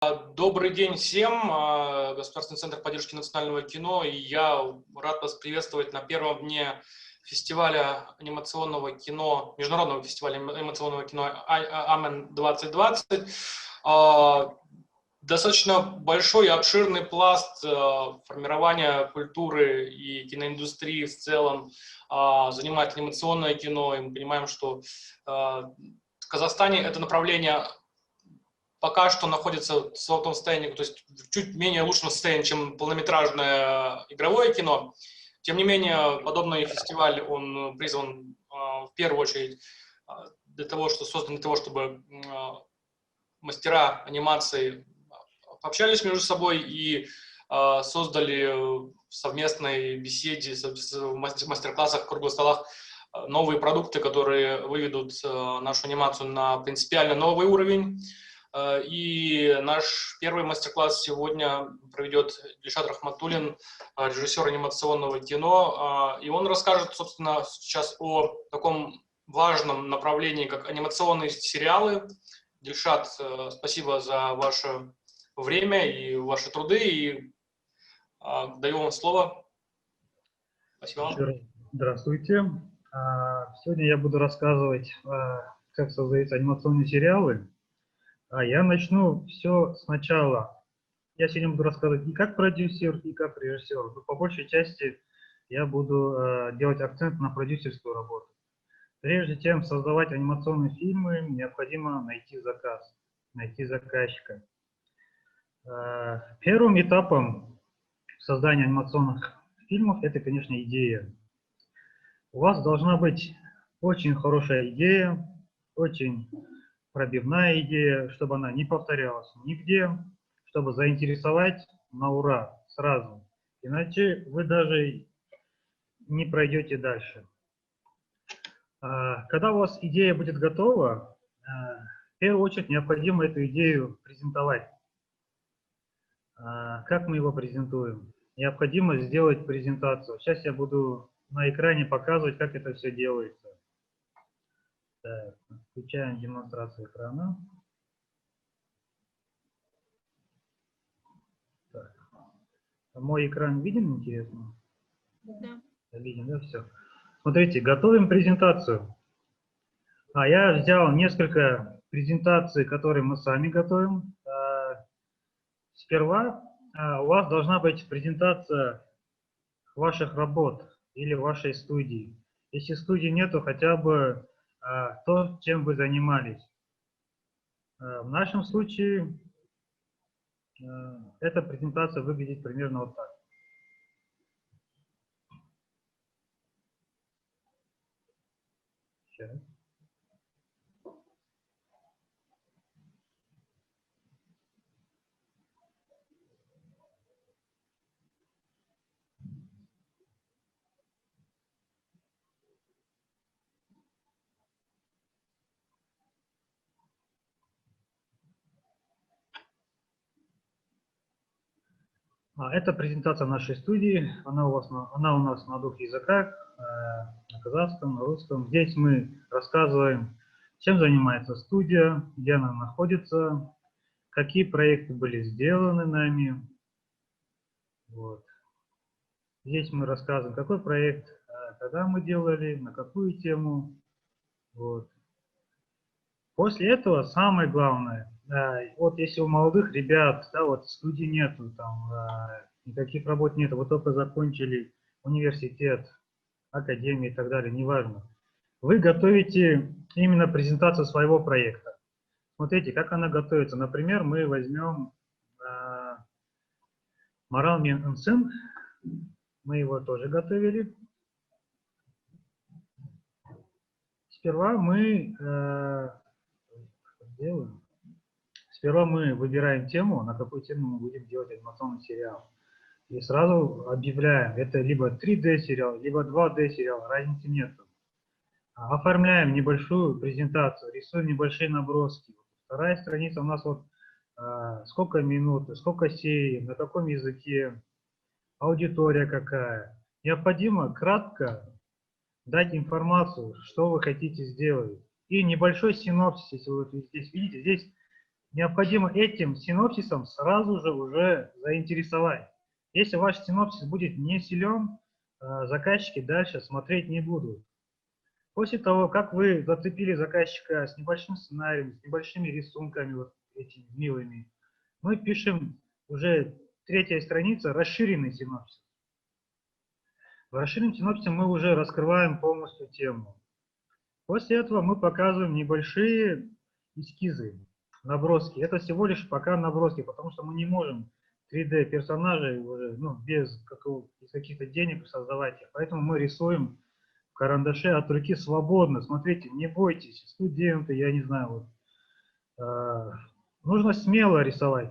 Добрый день всем, Государственный центр поддержки национального кино, и я рад вас приветствовать на первом дне фестиваля анимационного кино, международного фестиваля анимационного кино АМЕН 2020. Достаточно большой и обширный пласт формирования культуры и киноиндустрии в целом занимает анимационное кино, и мы понимаем, что в Казахстане это направление пока что находится в том состоянии, то есть в чуть менее лучшем состоянии, чем полнометражное игровое кино. Тем не менее, подобный фестиваль, он призван в первую очередь создан для того, чтобы мастера анимации пообщались между собой и создали в совместной беседе, в мастер-классах, круглых столах новые продукты, которые выведут нашу анимацию на принципиально новый уровень. И наш первый мастер-класс сегодня проведет Дильшат Рахматуллин, режиссер анимационного кино. И он расскажет, собственно, сейчас о таком важном направлении, как анимационные сериалы. Дильшат, спасибо за ваше время и ваши труды. И даю вам слово. Спасибо вам. Здравствуйте. Сегодня я буду рассказывать, как создаются анимационные сериалы. Я начну все сначала. Я сегодня буду рассказывать и как продюсер, и как режиссер. Но по большей части я буду делать акцент на продюсерскую работу. Прежде чем создавать анимационные фильмы, необходимо найти заказ, найти заказчика. Первым этапом создания анимационных фильмов это, конечно, идея. У вас должна быть очень хорошая идея, очень пробивная идея, чтобы она не повторялась нигде, чтобы заинтересовать на ура сразу. Иначе вы даже не пройдете дальше. Когда у вас идея будет готова, в первую очередь необходимо эту идею презентовать. Как мы его презентуем? Необходимо сделать презентацию. Сейчас я буду на экране показывать, как это все делается. Так, включаем демонстрацию экрана. Так. Мой экран виден, интересно? Да. Виден, да, все. Смотрите, готовим презентацию. Я взял несколько презентаций, которые мы сами готовим. Сперва у вас должна быть презентация ваших работ или вашей студии. Если студии нету, хотя бы то, чем вы занимались. В нашем случае эта презентация выглядит примерно вот так. Сейчас. Это презентация нашей студии. Она у нас на двух языках, на казахском, на русском. Здесь мы рассказываем, чем занимается студия, где она находится, какие проекты были сделаны нами. Вот. Здесь мы рассказываем, какой проект, когда мы делали, на какую тему. Вот. После этого самое главное, вот если у молодых ребят, да, вот студии нету, там никаких работ нету, вот только закончили университет, академию и так далее, неважно. Вы готовите именно презентацию своего проекта. Смотрите, как она готовится. Например, мы возьмем Марал Мен Энсен, мы его тоже готовили. Сперва мы выбираем тему, на какую тему мы будем делать анимационный сериал. И сразу объявляем, это либо 3D сериал, либо 2D сериал, разницы нет. Оформляем небольшую презентацию, рисуем небольшие наброски. Вторая страница у нас вот сколько минут, сколько серий, на каком языке, аудитория какая. Необходимо кратко дать информацию, что вы хотите сделать. И небольшой синопсис, если вы здесь видите, здесь необходимо этим синопсисом сразу же уже заинтересовать. Если ваш синопсис будет не силен, заказчики дальше смотреть не будут. После того, как вы зацепили заказчика с небольшим сценарием, с небольшими рисунками, вот этими милыми, мы пишем уже третья страница, расширенный синопсис. В расширенном синопсисе мы уже раскрываем полностью тему. После этого мы показываем небольшие эскизы, наброски. Это всего лишь пока наброски, потому что мы не можем 3D персонажей уже без каких-то денег создавать их. Поэтому мы рисуем в карандаше от руки свободно. Смотрите, не бойтесь, студенты, я не знаю. Нужно смело рисовать.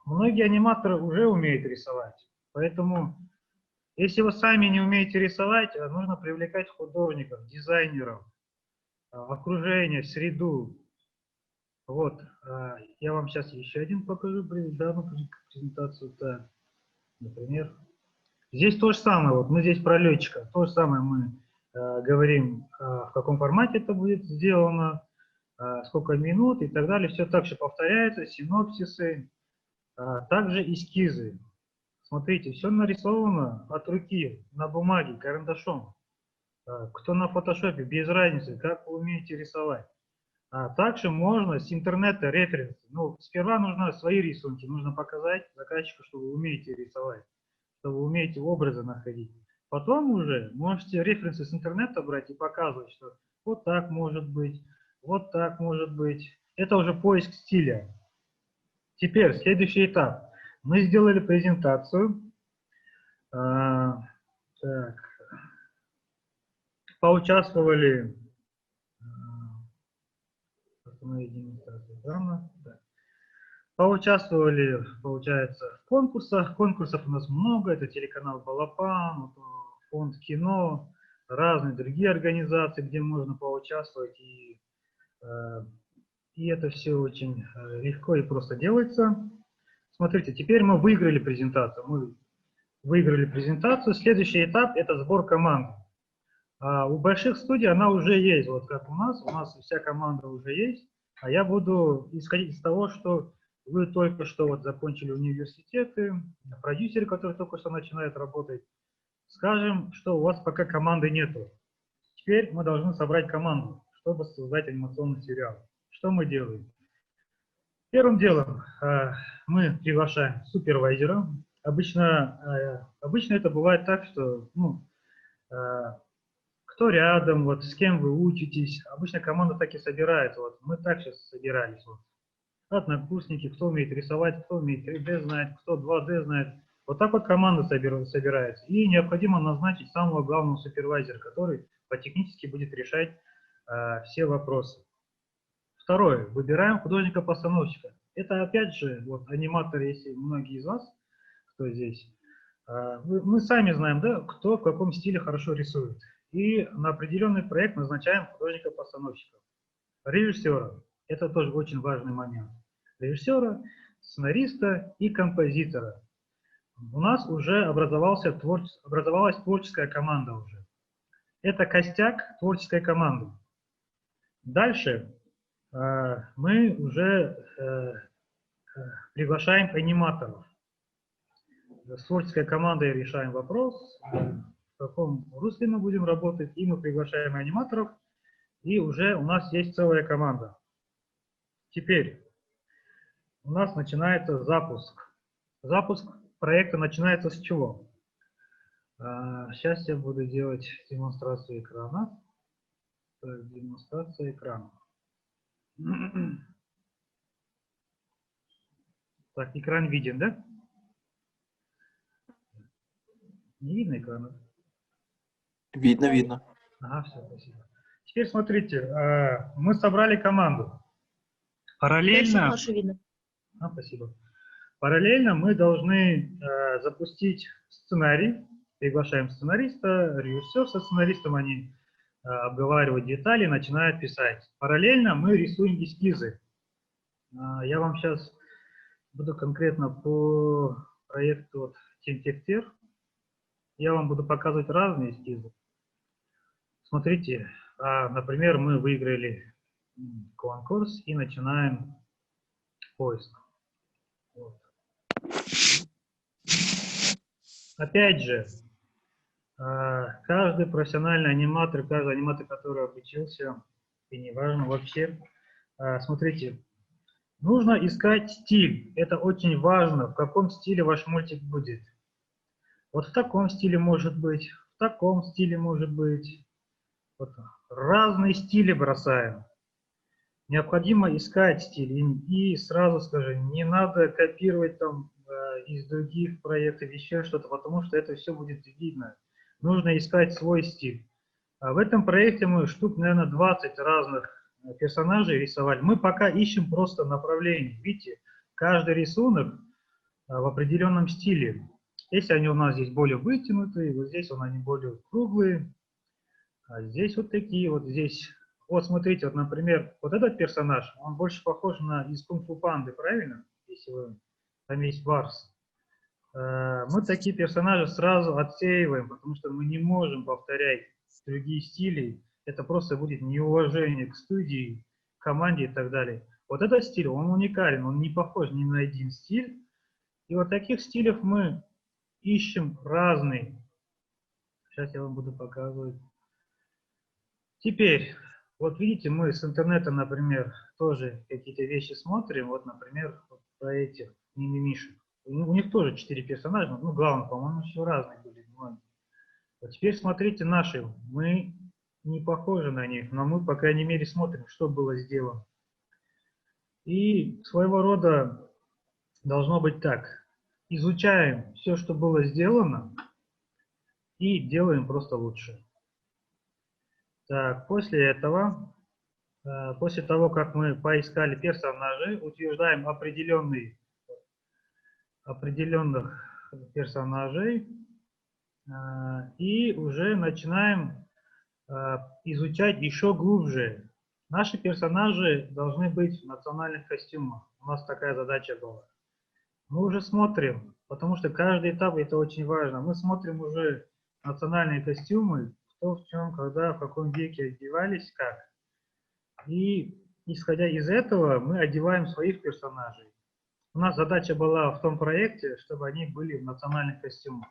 Многие аниматоры уже умеют рисовать. Поэтому, если вы сами не умеете рисовать, нужно привлекать художников, дизайнеров, окружение, среду. Вот, я вам сейчас еще один покажу данную презентацию. Так, например, здесь то же самое, вот мы здесь про летчика, то же самое мы говорим, в каком формате это будет сделано, сколько минут и так далее. Все так же повторяется, синопсисы, также эскизы. Смотрите, все нарисовано от руки, на бумаге, карандашом. Кто на фотошопе, без разницы, как вы умеете рисовать. Также можно с интернета референсы. Сперва нужно свои рисунки, нужно показать заказчику, что вы умеете рисовать, что вы умеете образы находить. Потом уже можете референсы с интернета брать и показывать, что вот так может быть, вот так может быть. Это уже поиск стиля. Теперь следующий этап. Мы сделали презентацию. Поучаствовали. Поучаствовали, получается, в конкурсах. Конкурсов у нас много. Это телеканал Балапан, фонд кино, разные другие организации, где можно поучаствовать. И это все очень легко и просто делается. Смотрите, теперь мы выиграли презентацию. Следующий этап – это сбор команды. У больших студий она уже есть, вот как у нас вся команда уже есть, а я буду исходить из того, что вы только что закончили университеты, продюсеры, которые только что начинают работать. Скажем, что у вас пока команды нету. Теперь мы должны собрать команду, чтобы создать анимационный сериал. Что мы делаем? Первым делом мы приглашаем супервайзера. Обычно это бывает так, что кто рядом, с кем вы учитесь. Обычно команда так и собирается. Мы так сейчас собирались. Однокурсники, кто умеет рисовать, кто умеет 3D знает, кто 2D знает. Вот так команда собирается. И необходимо назначить самого главного супервайзера, который по-технически будет решать все вопросы. Второе. Выбираем художника-постановщика. Это опять же, аниматоры, если многие из вас, кто здесь, мы сами знаем, да, кто в каком стиле хорошо рисует. И на определенный проект назначаем художника-постановщика. Режиссера. Это тоже очень важный момент. Режиссера, сценариста и композитора. У нас уже образовалась творческая команда уже. Это костяк творческой команды. Дальше мы уже приглашаем аниматоров. С творческой командой решаем вопрос, в каком русле мы будем работать, и мы приглашаем аниматоров, и уже у нас есть целая команда. Теперь у нас начинается запуск. Запуск проекта начинается с чего? Сейчас я буду делать демонстрацию экрана. Демонстрация экрана. Так, экран виден, да? Не видно экрана? Видно, видно. Ага, все, спасибо. Теперь смотрите, мы собрали команду. Параллельно... видно. Спасибо. Параллельно мы должны запустить сценарий. Приглашаем сценариста, режиссер со сценаристом, они обговаривают детали, начинают писать. Параллельно мы рисуем эскизы. Я вам сейчас буду конкретно по проекту Тинтехтер. Я вам буду показывать разные эскизы. Смотрите, например, мы выиграли конкурс и начинаем поиск. Вот. Опять же, каждый профессиональный аниматор, каждый аниматор, который обучился, и неважно вообще, смотрите, нужно искать стиль. Это очень важно, в каком стиле ваш мультик будет. Вот в таком стиле может быть, в таком стиле может быть. Вот разные стили бросаем. Необходимо искать стиль. И сразу скажу, не надо копировать там из других проектов еще что-то, потому что это все будет видно. Нужно искать свой стиль. А в этом проекте мы штук, наверное, 20 разных персонажей рисовали. Мы пока ищем просто направление. Видите, каждый рисунок в определенном стиле. Если они у нас здесь более вытянутые, вот здесь они более круглые, а здесь вот такие вот здесь. Вот смотрите, вот, например, вот этот персонаж, он больше похож на из кунг-фу панды, правильно? Если вы, там есть Барс. Мы такие персонажи сразу отсеиваем, потому что мы не можем повторять другие стили. Это просто будет неуважение к студии, команде и так далее. Вот этот стиль, он уникален, он не похож ни на один стиль. И вот таких стилей мы ищем разные. Сейчас я вам буду показывать. Теперь, вот видите, мы с интернета, например, тоже какие-то вещи смотрим. Вот, например, вот про этих мимимишек. У них тоже 4 персонажа, ну, главное, по-моему, все разные были. Вот теперь смотрите наши. Мы не похожи на них, но мы, по крайней мере, смотрим, что было сделано. И своего рода должно быть так. Изучаем все, что было сделано, и делаем просто лучше. Так, после этого, после того, как мы поискали персонажей, утверждаем определенных персонажей и уже начинаем изучать еще глубже. Наши персонажи должны быть в национальных костюмах. У нас такая задача была. Мы уже смотрим, потому что каждый этап это очень важно. Мы смотрим уже национальные костюмы, кто в чем, когда, в каком веке одевались, как. И исходя из этого мы одеваем своих персонажей. У нас задача была в том проекте, чтобы они были в национальных костюмах.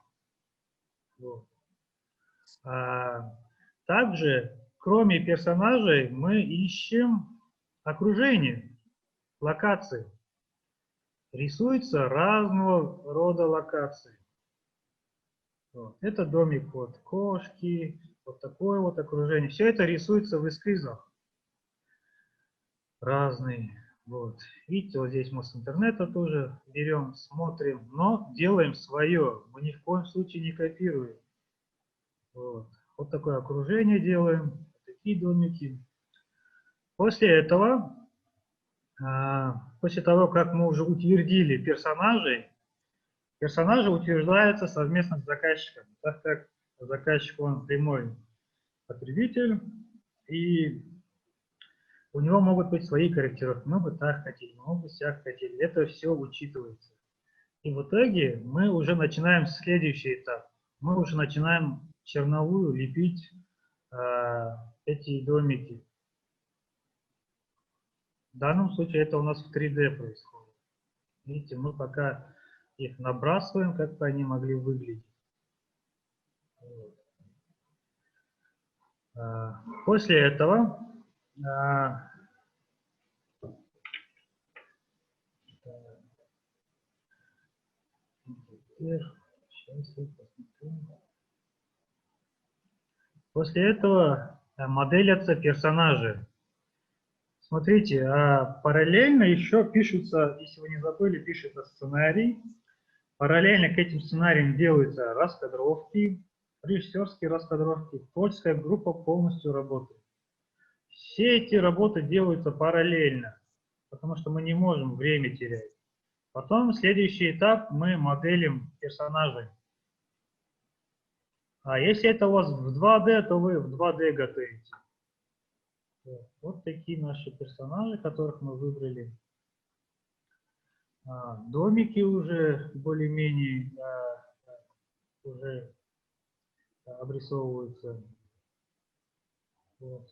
Вот. Также, кроме персонажей, мы ищем окружение, локации. Рисуются разного рода локации. Вот. Это домик вот кошки, вот такое вот окружение. Все это рисуется в эскизах. Разные. Вот. Видите, вот здесь мы с интернета тоже берем, смотрим, но делаем свое. Мы ни в коем случае не копируем. Вот, вот такое окружение делаем, такие домики. После этого, после того, как мы уже утвердили персонажей, персонажи утверждаются совместно с заказчиком, так как заказчик он прямой потребитель, и у него могут быть свои корректировки. Мы бы так хотели, мы бы сяк хотели. Это все учитывается. И в итоге мы уже начинаем следующий этап. Мы уже начинаем черновую лепить эти домики. В данном случае это у нас в 3D происходит. Видите, мы пока их набрасываем, как бы они могли выглядеть. После этого моделятся персонажи. Смотрите, параллельно еще пишется, если вы не забыли, пишется сценарий. Параллельно к этим сценариям делаются раскадровки, режиссерские раскадровки, творческая группа полностью работает. Все эти работы делаются параллельно, потому что мы не можем время терять. Потом следующий этап мы моделим персонажей. А если это у вас в 2D, то вы в 2D готовите. Вот такие наши персонажи, которых мы выбрали. Домики уже более-менее уже обрисовываются. Вот.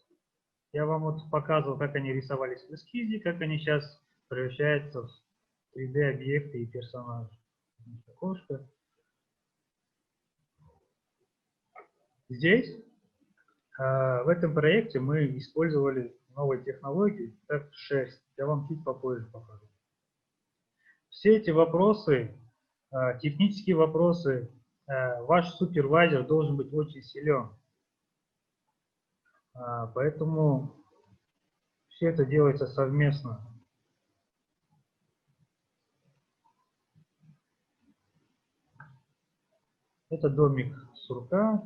Я вам вот показывал, как они рисовались в эскизе, как они сейчас превращаются в 3D-объекты и персонажи. Окошко. Здесь, в этом проекте, мы использовали новые технологии, так 6. Я вам чуть попозже покажу. Все эти вопросы, технические вопросы, ваш супервайзер должен быть очень силен. Поэтому все это делается совместно. Это домик сурка.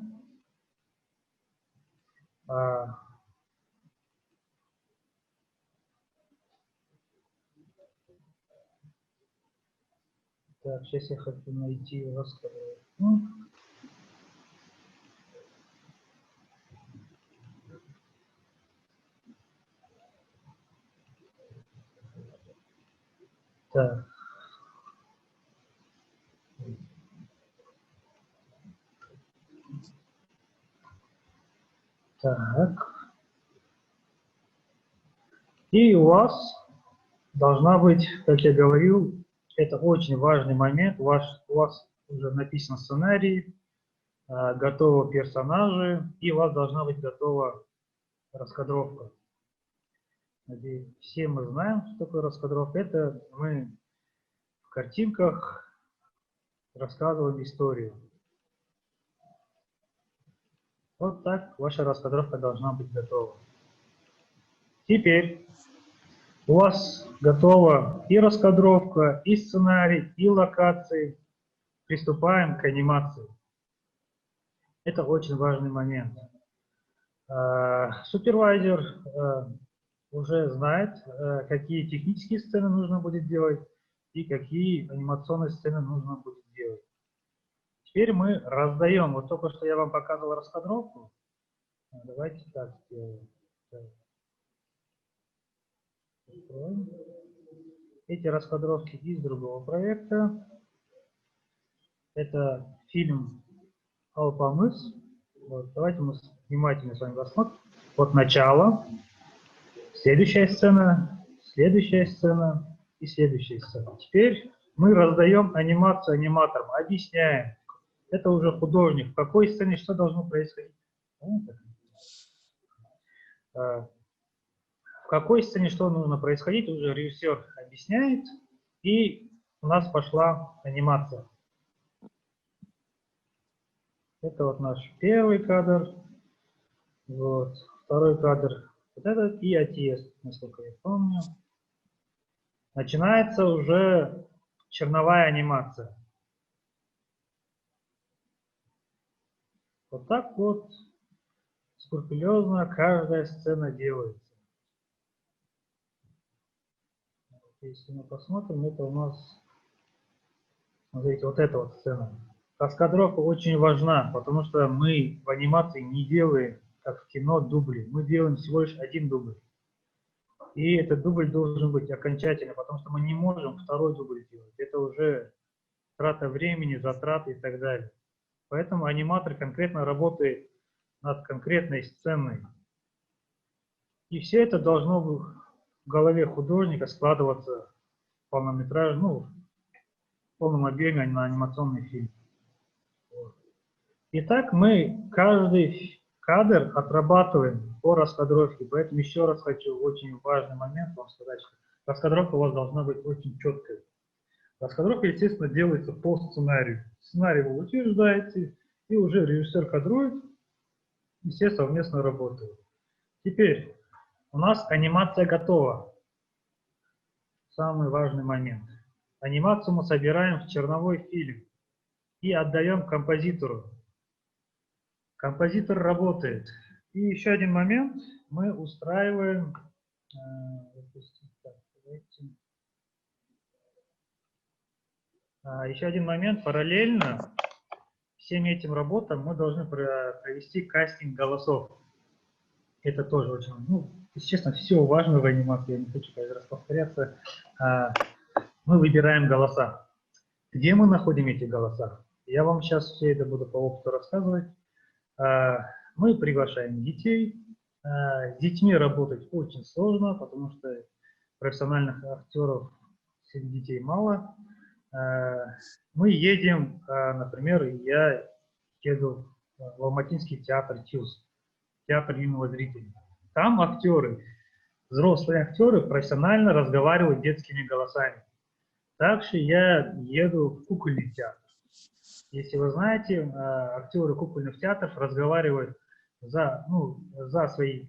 Так, сейчас я хочу найти раскадровку. Так. Так. И у вас должна быть, как я говорил, это очень важный момент. У вас уже написан сценарий, готовы персонажи, и у вас должна быть готова раскадровка. Надеюсь, все мы знаем, что такое раскадровка. Это мы в картинках рассказываем историю. Вот так ваша раскадровка должна быть готова. Теперь у вас готова и раскадровка, и сценарий, и локации. Приступаем к анимации. Это очень важный момент. Супервайзер уже знает, какие технические сцены нужно будет делать и какие анимационные сцены нужно будет делать. Теперь мы раздаем. Вот только что я вам показывал раскадровку. Давайте так сделаем. Эти раскадровки из другого проекта. Это фильм «Алпамыс». Вот, давайте мы внимательно с вами посмотрим. Вот начало, следующая сцена и следующая сцена. Теперь мы раздаем анимацию аниматорам, объясняем. Это уже художник, в какой сцене что должно происходить. В какой сцене что нужно происходить, уже режиссер объясняет, и у нас пошла анимация. Это вот наш первый кадр, вот, второй кадр, вот этот и отъезд, насколько я помню. Начинается уже черновая анимация. Вот так вот скрупулезно каждая сцена делается. Если мы посмотрим, это у нас, смотрите, вот эта вот сцена. Раскадровка очень важна, потому что мы в анимации не делаем, как в кино, дубли. Мы делаем всего лишь один дубль. И этот дубль должен быть окончательный, потому что мы не можем второй дубль делать. Это уже трата времени, затраты и так далее. Поэтому аниматор конкретно работает над конкретной сценой. И все это должно в голове художника складываться в полнометраж, ну, в полном объеме на анимационный фильм. Итак, мы каждый кадр отрабатываем по раскадровке. Поэтому еще раз хочу очень важный момент вам сказать, что раскадровка у вас должна быть очень четкой. Раскадровка, естественно, делается по сценарию. Сценарий вы утверждаете, и уже режиссер кадрует, и все совместно работают. Теперь у нас анимация готова. Самый важный момент. Анимацию мы собираем в черновой фильм и отдаем композитору. Композитор работает. И еще один момент. Мы устраиваем... Еще один момент. Параллельно всем этим работам мы должны провести кастинг голосов. Это тоже очень... Ну, если честно, все важно в анимации. Я не хочу каждый раз повторяться. Мы выбираем голоса. Где мы находим эти голоса? Я вам сейчас все это буду по опыту рассказывать. Мы приглашаем детей. С детьми работать очень сложно, потому что профессиональных актеров среди детей мало. Мы едем, например, я еду в Алматинский театр ТЮЗ, театр юного зрителя. Там актеры, взрослые актеры профессионально разговаривают детскими голосами. Также я еду в кукольный театр. Если вы знаете, актеры кукольных театров разговаривают за свои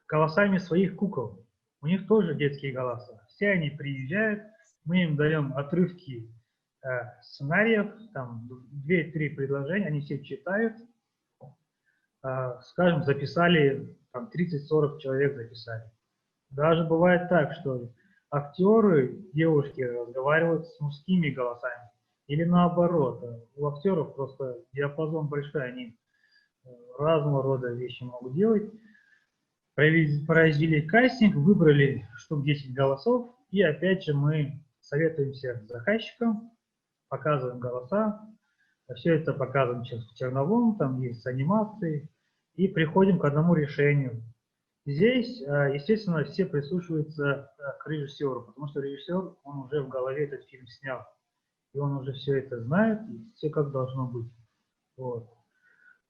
голосами своих кукол. У них тоже детские голоса. Все они приезжают, мы им даем отрывки сценариев, там 2-3 предложения, они все читают. Скажем, записали, там 30-40 человек записали. Даже бывает так, что актеры, девушки разговаривают с мужскими голосами. Или наоборот. У актеров просто диапазон большой, они разного рода вещи могут делать. Произвели кастинг, выбрали штук 10 голосов, и опять же мы советуемся с заказчиком, показываем голоса, все это показываем в черновом, там есть анимации, и приходим к одному решению. Здесь, естественно, все прислушиваются к режиссеру, потому что режиссер, он уже в голове этот фильм снял, и он уже все это знает, и все как должно быть. Вот.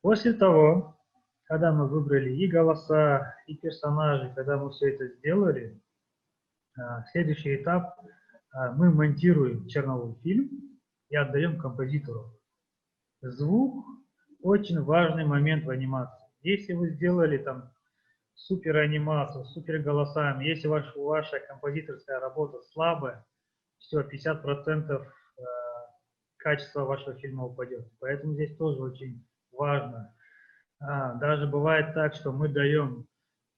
После того, когда мы выбрали и голоса, и персонажей, когда мы все это сделали, следующий этап мы монтируем черновой фильм и отдаем композитору. Звук – очень важный момент в анимации. Если вы сделали там супер анимацию, супер голосами, если ваша композиторская работа слабая, все, 50% качества вашего фильма упадет. Поэтому здесь тоже очень важно. Даже бывает так, что мы даем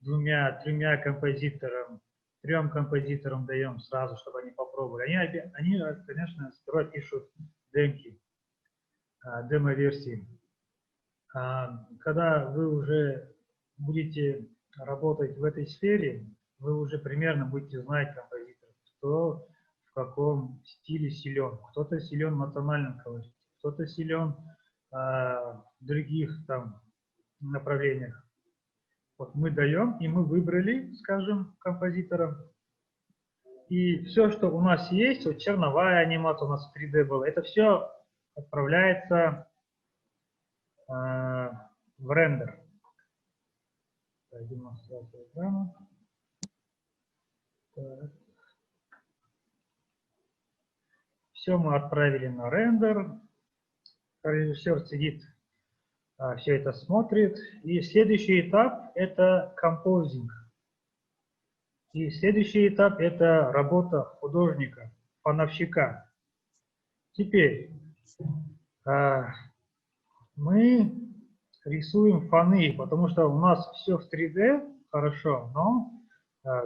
2-3 композиторам, 3 композиторам даем сразу, чтобы они попробовали. Они конечно, сперва пишут демки, демо-версии. Когда вы уже будете работать в этой сфере, вы уже примерно будете знать композиторов, кто в каком стиле силен. Кто-то силен в национальном колорите, кто-то силен в других там направлениях. Вот мы даем, и мы выбрали, скажем, композитора. И все, что у нас есть, вот черновая анимация у нас в 3D была, это все отправляется в рендер. Демонстрация экрана. Все мы отправили на рендер. Режиссер сидит, все это смотрит. И следующий этап – это композинг. И следующий этап – это работа художника, фоновщика. Теперь мы рисуем фоны, потому что у нас все в 3D хорошо, но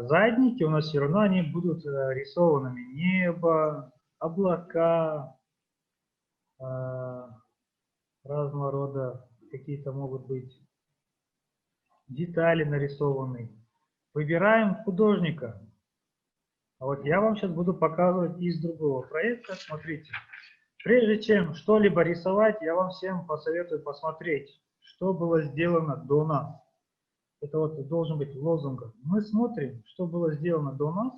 задники у нас все равно они будут рисованными. Небо, облака, разного рода какие-то могут быть детали нарисованы. Выбираем художника. А вот я вам сейчас буду показывать из другого проекта. Смотрите. Прежде чем что-либо рисовать, я вам всем посоветую посмотреть, что было сделано до нас. Это вот должен быть лозунг. Мы смотрим, что было сделано до нас,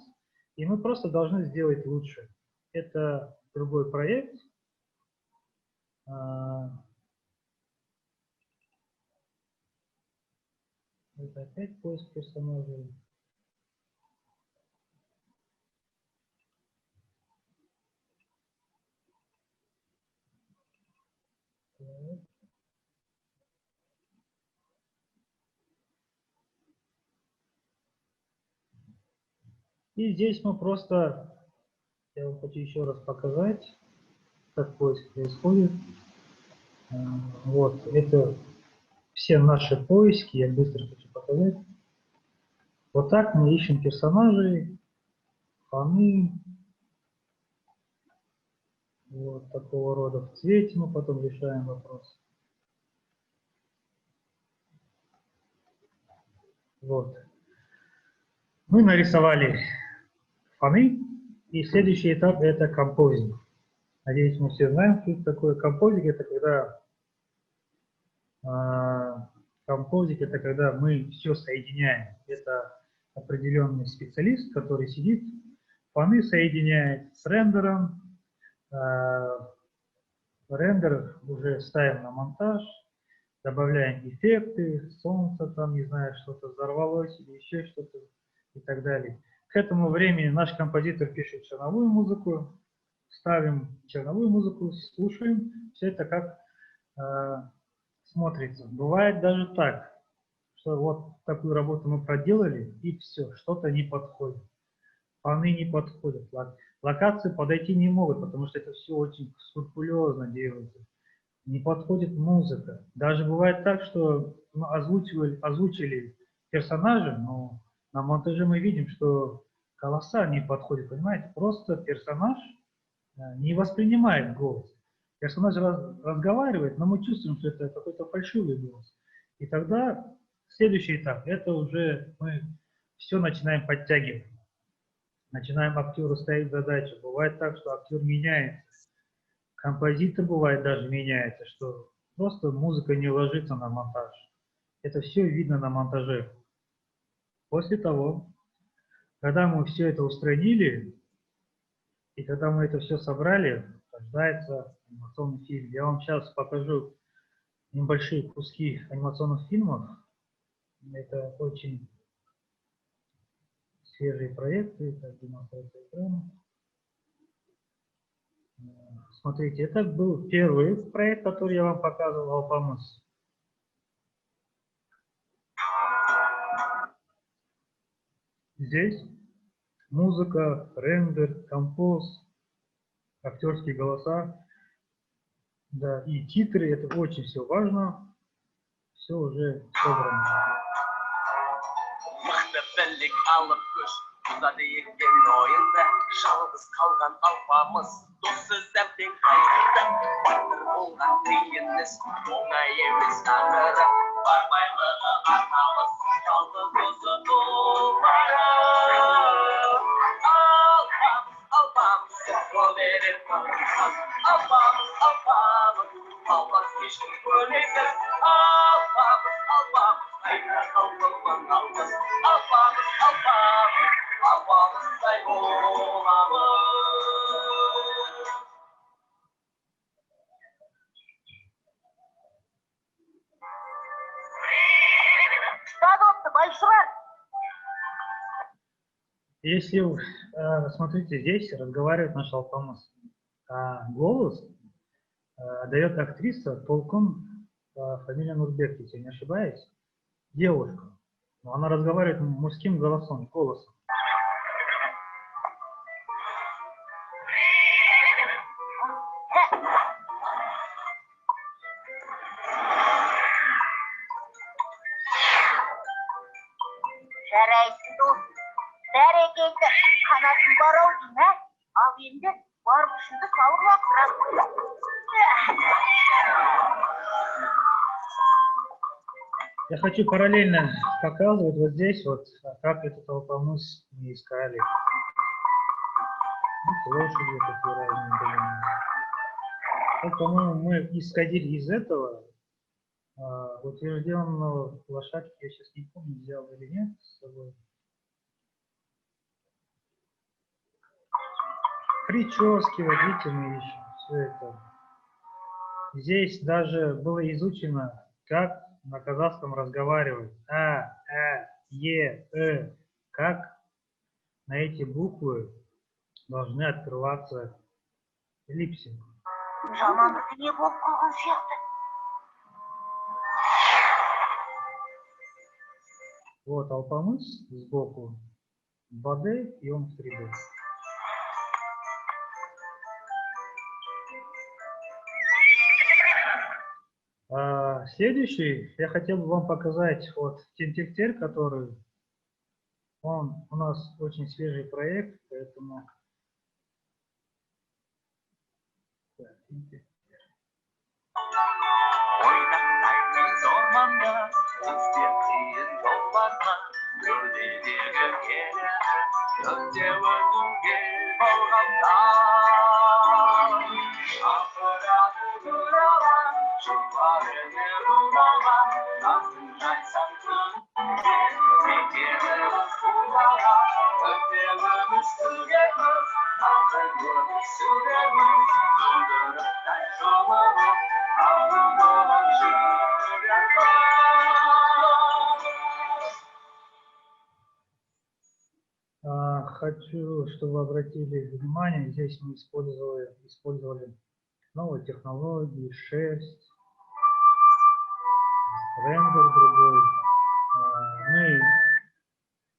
и мы просто должны сделать лучше. Это другой проект. Это опять поиск персонажей. И здесь мы просто, я вам хочу еще раз показать, как поиск происходит. Вот, это все наши поиски, я быстро хочу показать. Вот так мы ищем персонажей, фоны, вот такого рода в цвете мы потом решаем вопрос. Вот. Мы нарисовали фоны, и следующий этап это композинг. Надеюсь, мы все знаем, что это такое композинг. Это когда мы все соединяем. Это определенный специалист, который сидит, фоны соединяет с рендером, рендер уже ставим на монтаж, добавляем эффекты, солнце там, не знаю, что-то взорвалось или еще что-то и так далее. К этому времени наш композитор пишет черновую музыку, ставим черновую музыку, слушаем, все это как смотрится. Бывает даже так, что вот такую работу мы проделали, и все, что-то не подходит. Фоны не подходят, локации подойти не могут, потому что это все очень скрупулезно делается. Не подходит музыка. Даже бывает так, что озвучили персонажа, но на монтаже мы видим, что голоса не подходят, понимаете? Просто персонаж не воспринимает голос. Персонаж разговаривает, но мы чувствуем, что это какой-то фальшивый голос. И тогда следующий этап, это уже мы все начинаем подтягивать. Начинаем актеру ставить задачу. Бывает так, что актер меняется. Композитор бывает даже меняется, что просто музыка не ложится на монтаж. Это все видно на монтаже. После того, когда мы все это устранили, и когда мы это все собрали, рождается анимационный фильм. Я вам сейчас покажу небольшие куски анимационных фильмов. Это очень свежие проекты, это демонстрация экрана. Смотрите, это был первый проект, который я вам показывал, Алпамыс. Здесь музыка, рендер, композ, актерские голоса, да, и титры, это очень все важно, все уже собрано. Uzadı yekten oyunda Şalımız kalgan alfamız Dostsuzlardan kaygıda Batır olgan deyiniz Oңай емес таңыры Бармайлығы арнамыз Жалғыз болмары Алпамыз Ол ерек болмасыз Алпамыз Алпамыз ешкім көрмейсіз Алпамыз Қайда қалдырған алпыз Алпамыз Алпамыздай боламыз Что большой? Если смотрите, здесь разговаривает наш Алпамыс, а голос дает актриса Толкун, фамилия Нурбек, если не ошибаюсь, девушка. Но она разговаривает мужским голосом. Жарайсың дос, бәрекелді, қанатын бар ау деймін, ә? Ал енді бар күшіңді салып лақтырасың. Я хочу параллельно показывать вот здесь вот, как этот Алпамыс мы искали. Лошади такие разные были. Вот, по-моему, мы исходили из этого утвержденного лошадки, я сейчас не помню, взял или нет с собой. Прически, водительные вещи, все это. Здесь даже было изучено, как на казахском разговаривать. Как на эти буквы должны открываться эллипсинг. Жамандықты не болып қалған сияқты. Вот Алпамыс сбоку 2D и он в 3D. Следующий я хотел бы вам показать вот Тентектер, который он у нас очень свежий проект, поэтому Алтын сүремін, күндіріктай жолығып, ауылдан жүрек бар. Хочу, чтобы вы обратили внимание, здесь мы использовали новые технологии, шерсть, рендер другой.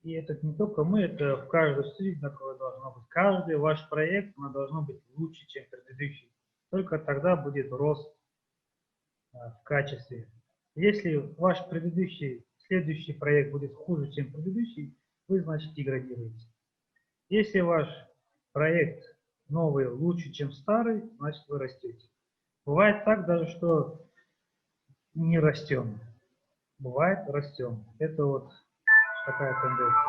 И это не только мы, это в каждой студии такое должно быть. Каждый ваш проект должно быть лучше, чем предыдущий. Только тогда будет рост в качестве. Если ваш следующий проект будет хуже, чем предыдущий, вы, значит, деградируете. Если ваш проект новый лучше, чем старый, значит, вы растете. Бывает так даже, что не растем. Бывает, растем. Это вот такая тенденция.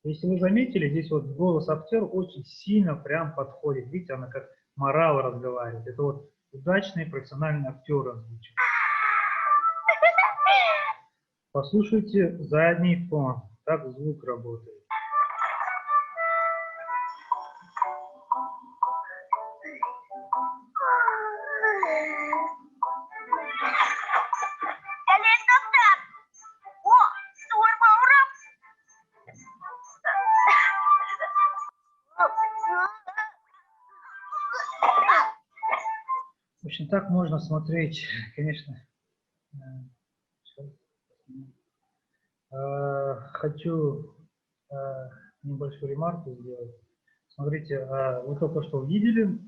Если вы заметили, здесь вот голос актера очень сильно прям подходит. Видите, она как морал разговаривает. Это вот удачный профессиональный актер озвучивает. Послушайте задний фон. Так звук работает. В общем, так можно смотреть, конечно. Хочу небольшую ремарку сделать. Смотрите, вы только что видели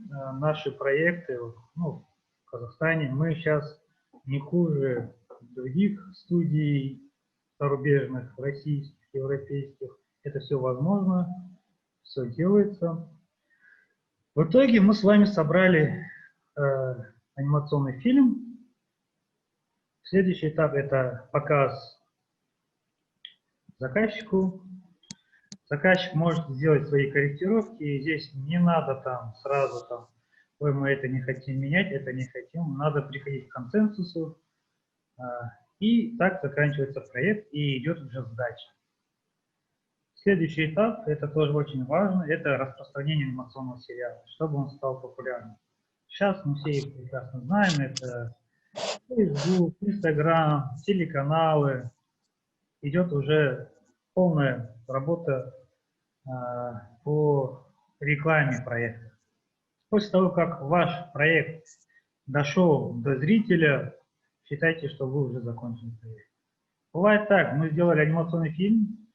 наши проекты, ну, в Казахстане. Мы сейчас не хуже других студий зарубежных, российских, европейских. Это все возможно, все делается. В итоге мы с вами собрали анимационный фильм. Следующий этап – это показ заказчику. Заказчик может сделать свои корректировки, и здесь не надо там сразу там, ой, мы это не хотим менять, это не хотим. Надо приходить к консенсусу. И так заканчивается проект, и идет уже сдача. Следующий этап, это тоже очень важно, это распространение анимационного сериала, чтобы он стал популярным. Сейчас мы все их прекрасно знаем, это Facebook, Instagram, телеканалы. Идет уже полная работа по рекламе проекта. После того, как ваш проект дошел до зрителя, считайте, что вы уже закончили проект. Бывает так, мы сделали анимационный фильм,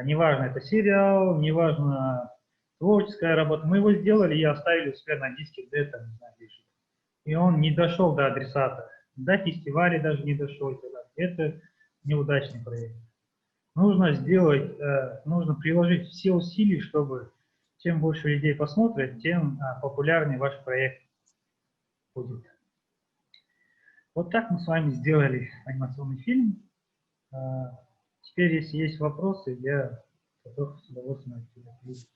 неважно, это сериал, неважно, творческая работа, мы его сделали и оставили у себя на диске где-то, не знаю, лежит. И он не дошел до адресата, до фестиваля даже не дошел. Это неудачный проект. Нужно сделать, нужно приложить все усилия, чтобы чем больше людей посмотрят, тем популярнее ваш проект будет. Вот так мы с вами сделали анимационный фильм. Теперь, если есть вопросы, я готов с удовольствием ответить.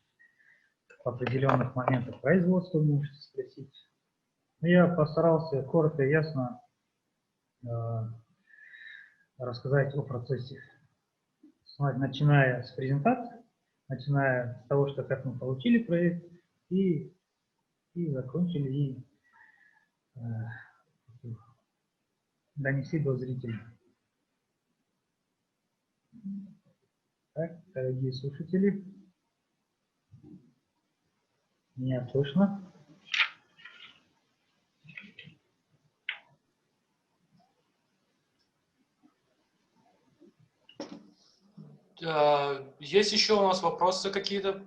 В определенных моментах производства можете спросить. Но я постарался коротко и ясно рассказать о процессе. Начиная с презентации, начиная с того, что как мы получили проект, и закончили, и донесли до зрителей. Так, дорогие слушатели, меня слышно? Есть еще у нас вопросы какие-то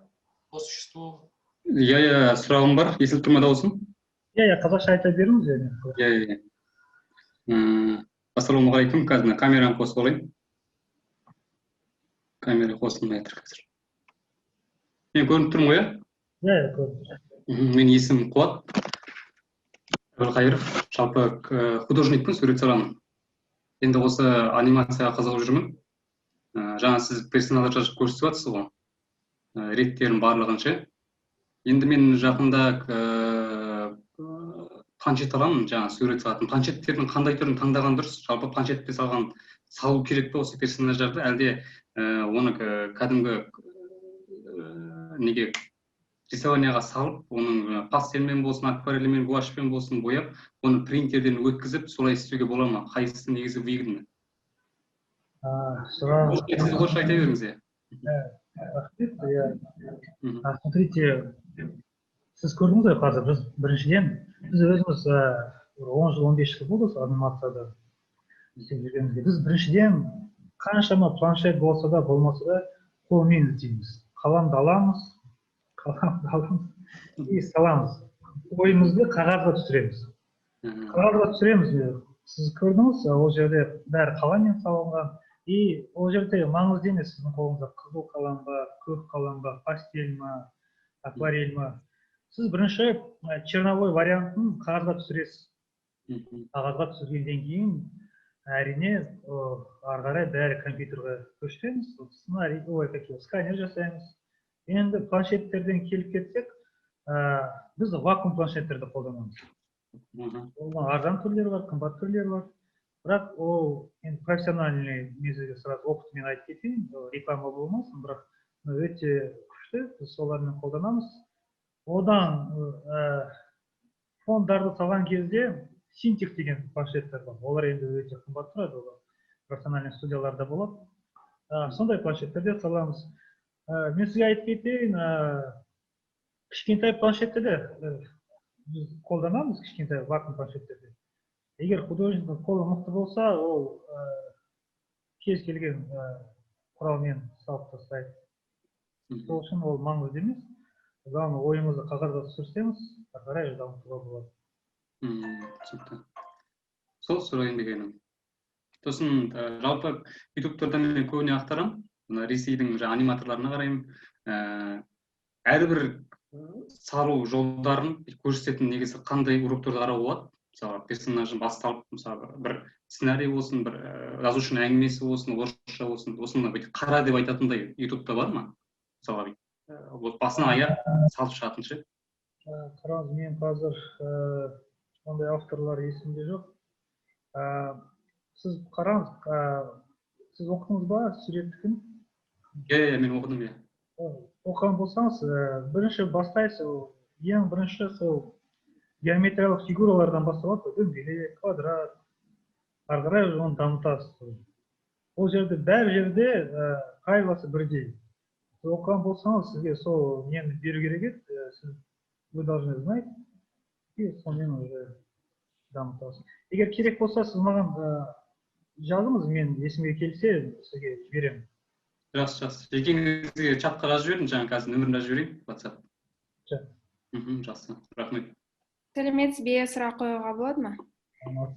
по существу? Я сұрағым бар, естіліп тұр ма дауысым? Я қазақша айта беріңіз және. Ассалаумағалейкум, қазір мына камераны қосып алайын. Камера қосылмай жатыр қазір. Мен көрініп тұрмын ғой, иә? Иә, көрініп тұр. Менің есімім Қуат Әбілқайыров, жалпы художникпін, сурет саламын. Енді осы анимацияға қызығып жүрмін. Жаңа сіз персоналдар жазып көрсетіп жатсыз ғой, реттерін барлығынша. Енді мен жақында планшет аламын, жаңа сурет салатын. Планшеттердің қандай түрін таңдаған дұрыс? Жалпы планшетте салған салу керек пе осы персонаждарды, әлде оны кәдімгі неге рисованияға салып, оның пастельмен болсын, акварельмен, гуашьпен болсын бояп, оны принтерден өткізіп, солай істеуге бола ма? Қайсысы негізі выгодно? Сіз қош айта беріңіз, иә. Смотрите, сіз көрдіңіз ғой қазір, біз біріншіден, біз өзіміз 10 жыл, 15 жыл болды анимацияда істеп жүргенімізге. Біз біріншіден қаншама планшет болса да, болмаса да қолмен іздейміз. Қаламды аламыз и саламыз. Ойымызды қағазға түсіреміз. Қағазға түсіреміз. Сіз көрдіңіз, ол жерде бәрі қаламмен салынған. И ол жерде маңызды емес сіздің қолыңызда қызыл қалам ба, көк қалам ба, пастель ма, акварель ма. Сіз бірінші черновой вариантын қағазға түсіресіз. Қағазға түсіргенден кейін әрине ары қарай бәрі компьютерға көшіреміз. Сценарий, сканер жасаймыз. Енді планшеттерден келіп кетсек, біз вакуум планшеттерді қолданамыз. Оның арзан түрлері бар, қымбат түрлері бар. Бірақ ол профессиональный мезгілде сразу опытымен айтып кетейін, реклама болмасын, бірақ өте күшті, біз солармен қолданамыз. Одан фондарды салған кезде Cintiq деген планшеттер бар. Олар енді өте қымбат тұрады, олар профессиональный студияларда болады. Сондай планшеттерде саламыз. Мен сізге айтып кетейін, кішкентай планшеттерде біз қолданамыз, кішкентай вакуум планшеттерде. Егер художниктің қолы мықты болса, ол кез келген құралмен салып тастайды. Сол үшін ол маңызды емес. Главное, ойымызды қағазға түсірсеңіз, ары қарай дамытуға болады. Түсінікті. Сол сұрайын дегенім. Сосын жалпы ютубтарда мен көбіне ақтарамын. Ресейдің аниматорларына қараймын. Әрбір салу жолдарын көрсететін негізі қандай уроктарды қарауға болады? Мысалы, персонажын басталып, мысалы, бір сценарий болсын, бір жазушының әңгімесі болсын, орысша болсын, осыны қара деп айтатындай ютубта бар ма? Мысалы, басына аяқ салып шығатын ше? Қараңыз, мен қазір ондай авторлар есімде жоқ. Сіз қараңыз, сіз оқыдыңыз ба суреттікін? Мен оқыдым, иә. Оқыған болсаңыз, бірінші бастайсыз, ең бірінші сол геометриялық фигуралардан басталады, дөңгелек, квадрат, ары қарай оны дамытасыз. Ол жерде бәр жерде қайғысы бірдей. Оқыған болсаңыз, сізге сол нені беру керек еді, вы должны знать, и сонымен уже дамытасыз. Егер керек болса, сіз маған жазыңыз, мен есімге келсе, сізге жіберемін. Жақсы. Жекеңізге чатқа жазып жібердім, жаңа қазір нөмірін жазып жіберейін, WhatsApp. Жақсы, рахмет. Сәлеметсіз бе, сұрақ қоюға болады ма?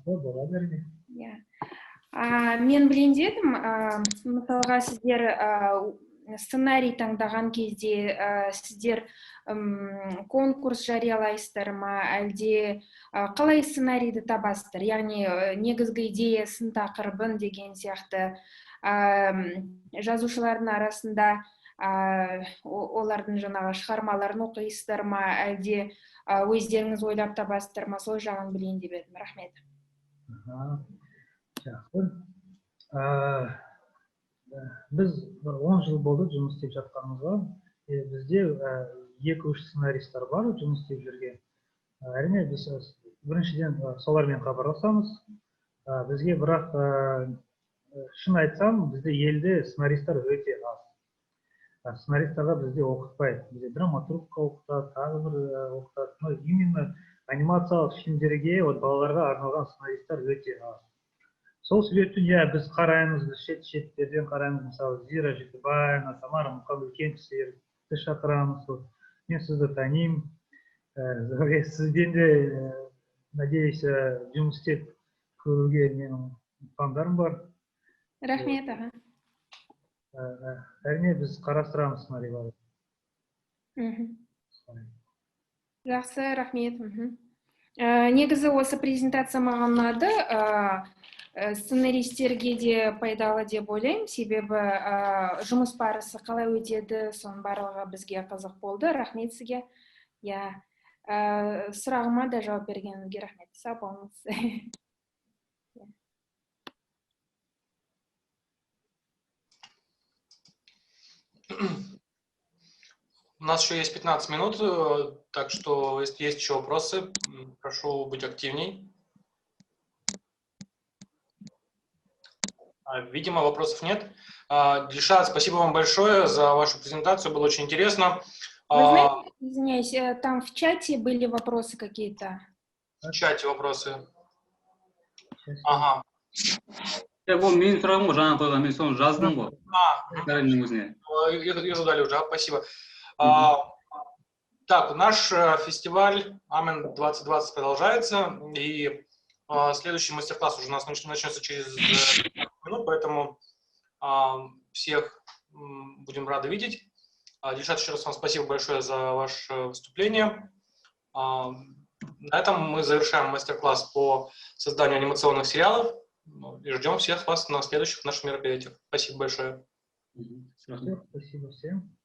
Болады, әрине. Мен білейін дедім, мысалға сіздер сценарий таңдаған кезде сіздер конкурс жариялайсыздар ма, әлде қалай сценарийді табасыздар? Яғни негізгі идеясын, тақырыбын деген сияқты жазушылардың арасында олардың жаңағы шығармаларын оқисыздар ма, әлде өздеріңіз ойлап табасыздар ма, сол жағын білейін деп едім. Рахмет. Жақсы. Біз 10 жыл болды жұмыс істеп жатқанымызға. Бізде 2-3 сценаристар бар жұмыс істеп жүрген. Әрине, біз біріншіден солармен хабарласамыз. Бізге бірақ шын айтсам, бізде елде сценаристар өте аз. Сценаристарға бізде оқытпайды. Бізде драматургқа оқытады, тағы бір оқытады. Именно анимациялық фильмдерге балаларға арналған сценаристар өте аз. Сол себептен, біз қараймыз, біз шеттерден қараймыз, мысалы, Зира Жетібаева, Тамара Мұқан үлкен кісілерді шақырамыз. Мен сізді танимын. Сізбен де, надеюсь, жұмыс істеп көруге менің пландарым бар. Рахмет, аға. Әрине, біз қарастырамыз сценарийларды. Жақсы, рахмет. Негізі осы презентация маған ұнады. Сценаристерге де пайдалы деп ойлаймын, себебі жұмыс барысы қалай өтеді, соның барлығы бізге қызық болды. Рахмет сізге. Сұрағыма да жауап бергеніңізге рахмет. Сау болыңыз. У нас еще есть 15 минут, так что если есть еще вопросы, прошу быть активней. Видимо, вопросов нет. Дильшат, спасибо вам большое за вашу презентацию, было очень интересно. Вы знаете, извиняюсь, там в чате были вопросы какие-то? В чате вопросы. Ага. ол менің сұрағым ғой, жаңа қойған, мен соны жаздым ғой. Кареннің өзіне. Ее задали уже, спасибо. Так, наш фестиваль Амен 2020 продолжается, и следующий мастер-класс уже у нас начнется через минут, поэтому всех будем рады видеть. Дильшат, еще раз вам спасибо большое за ваше выступление. На этом мы завершаем мастер-класс по созданию анимационных сериалов и ждем всех вас на следующих наших мероприятиях. Спасибо большое. Спасибо всем.